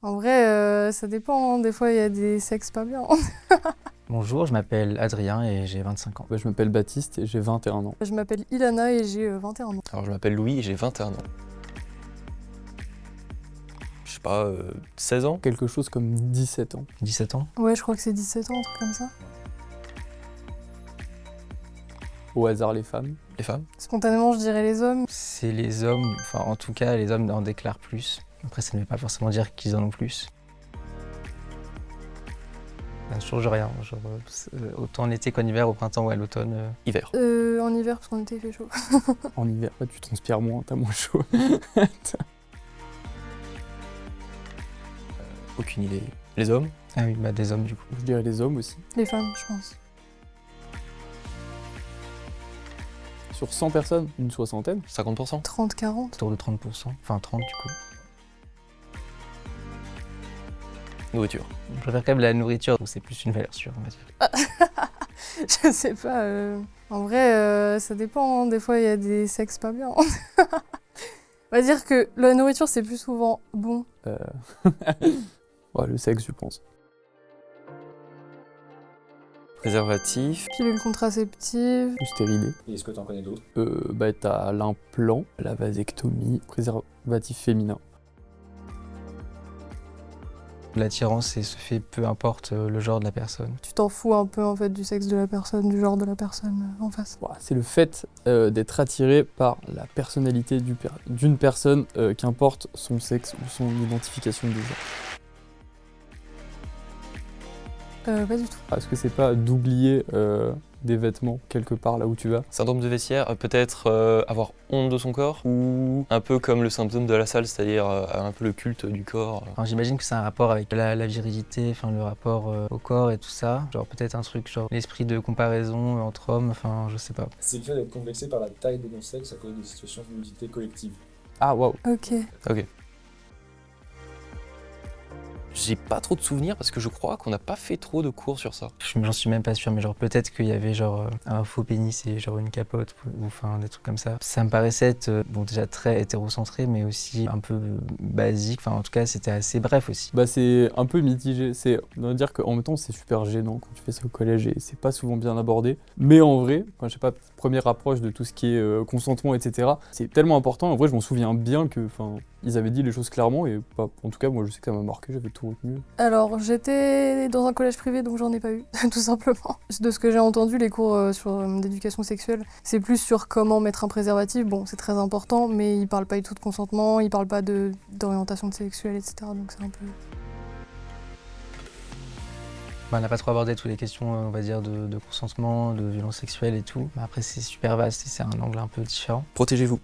En vrai, ça dépend, hein. Des fois, il y a des sexes pas bien. Bonjour, je m'appelle Adrien et j'ai 25 ans. Je m'appelle Baptiste et j'ai 21 ans. Je m'appelle Ilana et j'ai 21 ans. Alors je m'appelle Louis et j'ai 21 ans. Je sais pas, 16 ans? Quelque chose comme 17 ans. 17 ans? Ouais, je crois que c'est 17 ans, un truc comme ça. Au hasard les femmes. Les femmes? Spontanément, je dirais les hommes. C'est les hommes, enfin en tout cas les hommes en déclarent plus. Après ça ne veut pas forcément dire qu'ils en ont plus. Ça ne change rien, genre, autant en été qu'en hiver, au printemps ou à l'automne. Hiver. En hiver, parce qu'en été, il fait chaud. En hiver, ouais, tu transpires moins, t'as moins chaud. Aucune idée. Les hommes? Ah oui, bah des hommes du coup. Je dirais les hommes aussi. Les femmes, je pense. Sur 100 personnes, une soixantaine. 50%? 30-40. Autour de 30%, enfin 30 du coup. Nourriture. Je préfère quand même la nourriture, donc c'est plus une valeur sûre, on va dire. Je sais pas. En vrai, ça dépend, hein. Des fois, il y a des sexes pas bien. On va dire que la nourriture, c'est plus souvent bon. Ouais, le sexe, je pense. Préservatif. Pilule contraceptive. Le stérilet. Et est-ce que tu en connais d'autres? T'as l'implant, la vasectomie, préservatif féminin. L'attirance, se fait peu importe le genre de la personne. Tu t'en fous un peu, en fait, du sexe de la personne, du genre de la personne en face. Voilà, c'est le fait d'être attiré par la personnalité d'une personne, qu'importe son sexe ou son identification de genre. Pas du tout. Est-ce que c'est pas d'oublier des vêtements quelque part là où tu vas? Syndrome de vestiaire, peut-être avoir honte de son corps, ou un peu comme le symptôme de la salle, c'est-à-dire un peu le culte du corps. Enfin, j'imagine que c'est un rapport avec la virilité, enfin le rapport au corps et tout ça. Genre peut-être un truc genre l'esprit de comparaison entre hommes, enfin je sais pas. C'est le fait d'être complexé par la taille de ton sexe à cause des situations de nudité collective. Ah waouh. Ok. Ok. J'ai pas trop de souvenirs parce que je crois qu'on n'a pas fait trop de cours sur ça. J'en suis même pas sûr, mais genre peut-être qu'il y avait genre un faux pénis et genre une capote ou enfin des trucs comme ça. Ça me paraissait être bon déjà très hétérocentré, mais aussi un peu basique. Enfin en tout cas c'était assez bref aussi. Bah c'est un peu mitigé, on va dire qu'en même temps c'est super gênant quand tu fais ça au collège et c'est pas souvent bien abordé. Mais en vrai, quand je sais pas, première approche de tout ce qui est consentement, etc., c'est tellement important. En vrai je m'en souviens bien que, ils avaient dit les choses clairement et en tout cas moi je sais que ça m'a marqué, j'avais tout retenu. Alors, j'étais dans un collège privé, donc j'en ai pas eu, tout simplement. De ce que j'ai entendu, les cours d'éducation sexuelle, c'est plus sur comment mettre un préservatif. Bon, c'est très important, mais ils parlent pas du tout de consentement, ils parlent pas d'orientation sexuelle, etc. Donc c'est un peu... Bah, on n'a pas trop abordé toutes les questions, on va dire, de consentement, de violence sexuelle et tout. Mais après c'est super vaste et c'est un angle un peu différent. Protégez-vous.